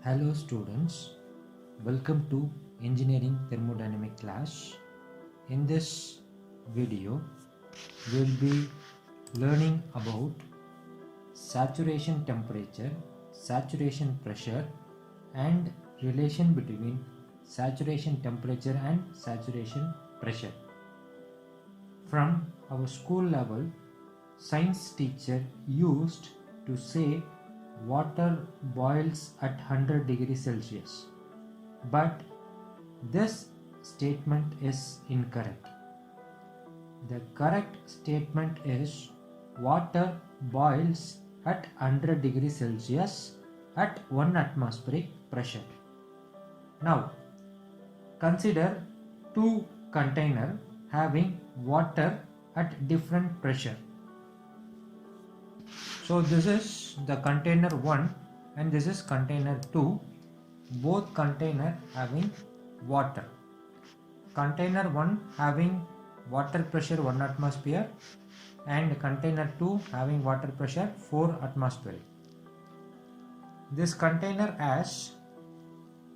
Hello students, welcome to Engineering Thermodynamic class. In this video, we will be learning about saturation temperature, saturation pressure and relation between saturation temperature and saturation pressure. From our school level, science teacher used to say water boils at 100 degrees Celsius. But this statement is incorrect. The correct statement is water boils at 100 degrees Celsius at 1 atmospheric pressure. Now, consider two containers having water at different pressure. So this is the container 1 and this is container 2. Both container having water. Container 1 having water pressure 1 atmosphere and container 2 having water pressure 4 atmosphere. This container has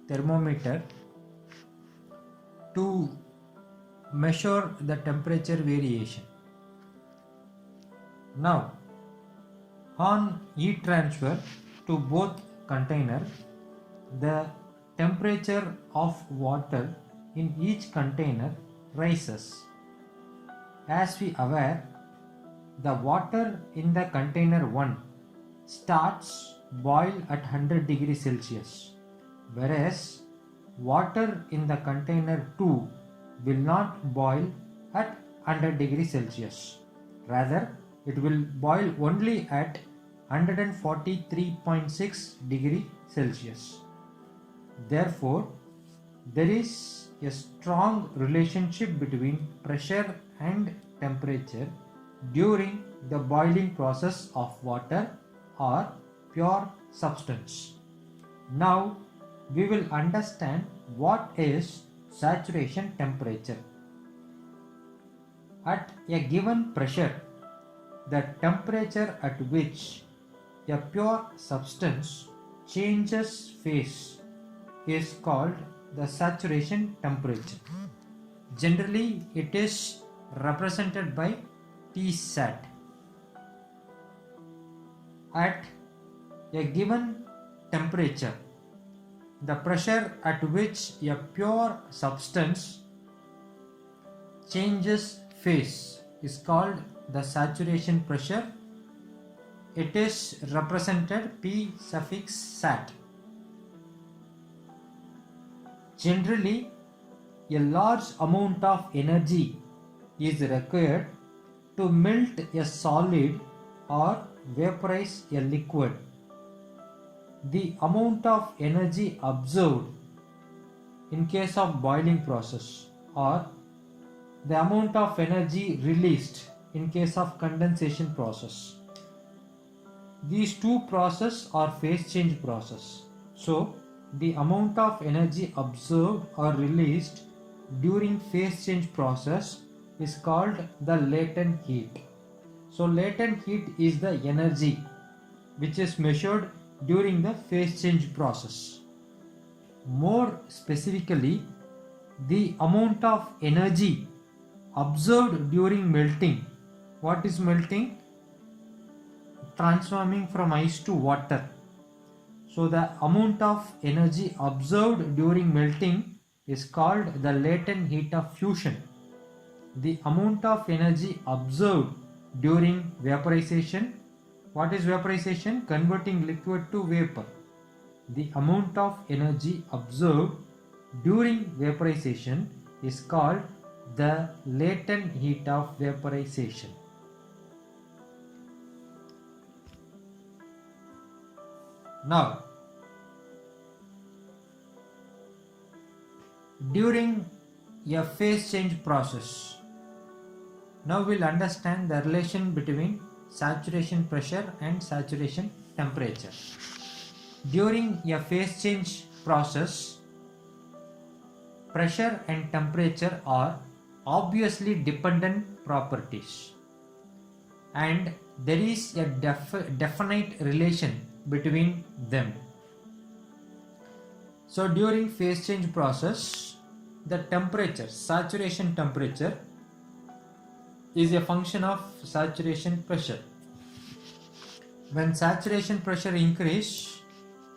thermometer to measure the temperature variation. Now, on heat transfer to both containers, the temperature of water in each container rises. As we are aware, the water in the container 1 starts boil at 100 degrees Celsius, whereas water in the container 2 will not boil at 100 degrees Celsius. Rather, it will boil only at 143.6 degree Celsius. Therefore, there is a strong relationship between pressure and temperature during the boiling process of water or pure substance. Now, we will understand what is saturation temperature. At a given pressure, the temperature at which a pure substance changes phase is called the saturation temperature. Generally, it is represented by Tsat. At a given temperature, the pressure at which a pure substance changes phase is called the saturation pressure. It is represented P suffix sat. Generally, a large amount of energy is required to melt a solid or vaporize a liquid. The amount of energy absorbed in case of boiling process or the amount of energy released in case of condensation process. These two processes are phase change process. So, the amount of energy absorbed or released during phase change process is called the latent heat. So, latent heat is the energy which is measured during the phase change process. More specifically, the amount of energy observed during melting. What is melting? Transforming from ice to water. So the amount of energy observed during melting is called the latent heat of fusion. The amount of energy observed during vaporization. What is vaporization? Converting liquid to vapor. The amount of energy observed during vaporization is called the latent heat of vaporization. Now, during a phase change process, now we'll understand the relation between saturation pressure and saturation temperature. During a phase change process, pressure and temperature are obviously dependent properties, and there is a definite relation between them. So during phase change process, the temperature, saturation temperature, is a function of saturation pressure. When saturation pressure increase,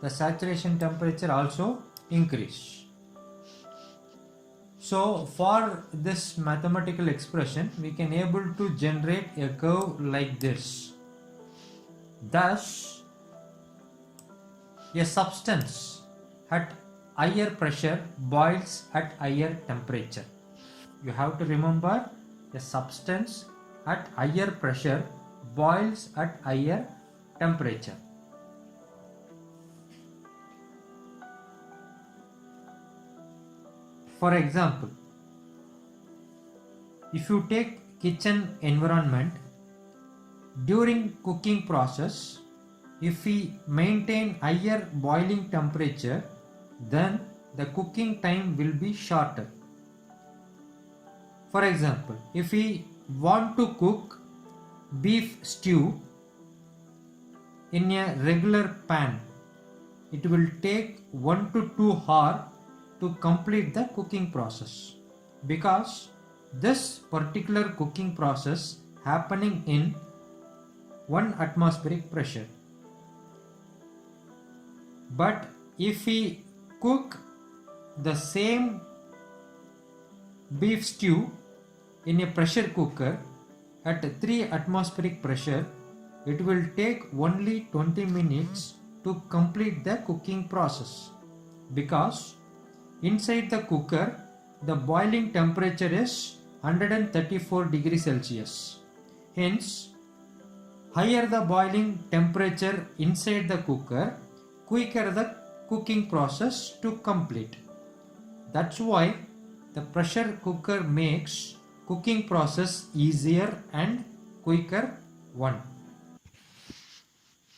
the saturation temperature also increase. So for this mathematical expression, we can able to generate a curve like this. Thus, a substance at higher pressure boils at higher temperature. You have to remember, a substance at higher pressure boils at higher temperature. For example, if you take kitchen environment, during cooking process, if we maintain higher boiling temperature, then the cooking time will be shorter. For example, if we want to cook beef stew in a regular pan, it will take 1 to 2 hours to complete the cooking process, because this particular cooking process happening in 1 atmospheric pressure. But if we cook the same beef stew in a pressure cooker at 3 atmospheric pressure, it will take only 20 minutes to complete the cooking process, because inside the cooker the boiling temperature is 134 degrees Celsius. Hence, higher the boiling temperature inside the cooker, quicker the cooking process to complete. That's why the pressure cooker makes cooking process easier and quicker one.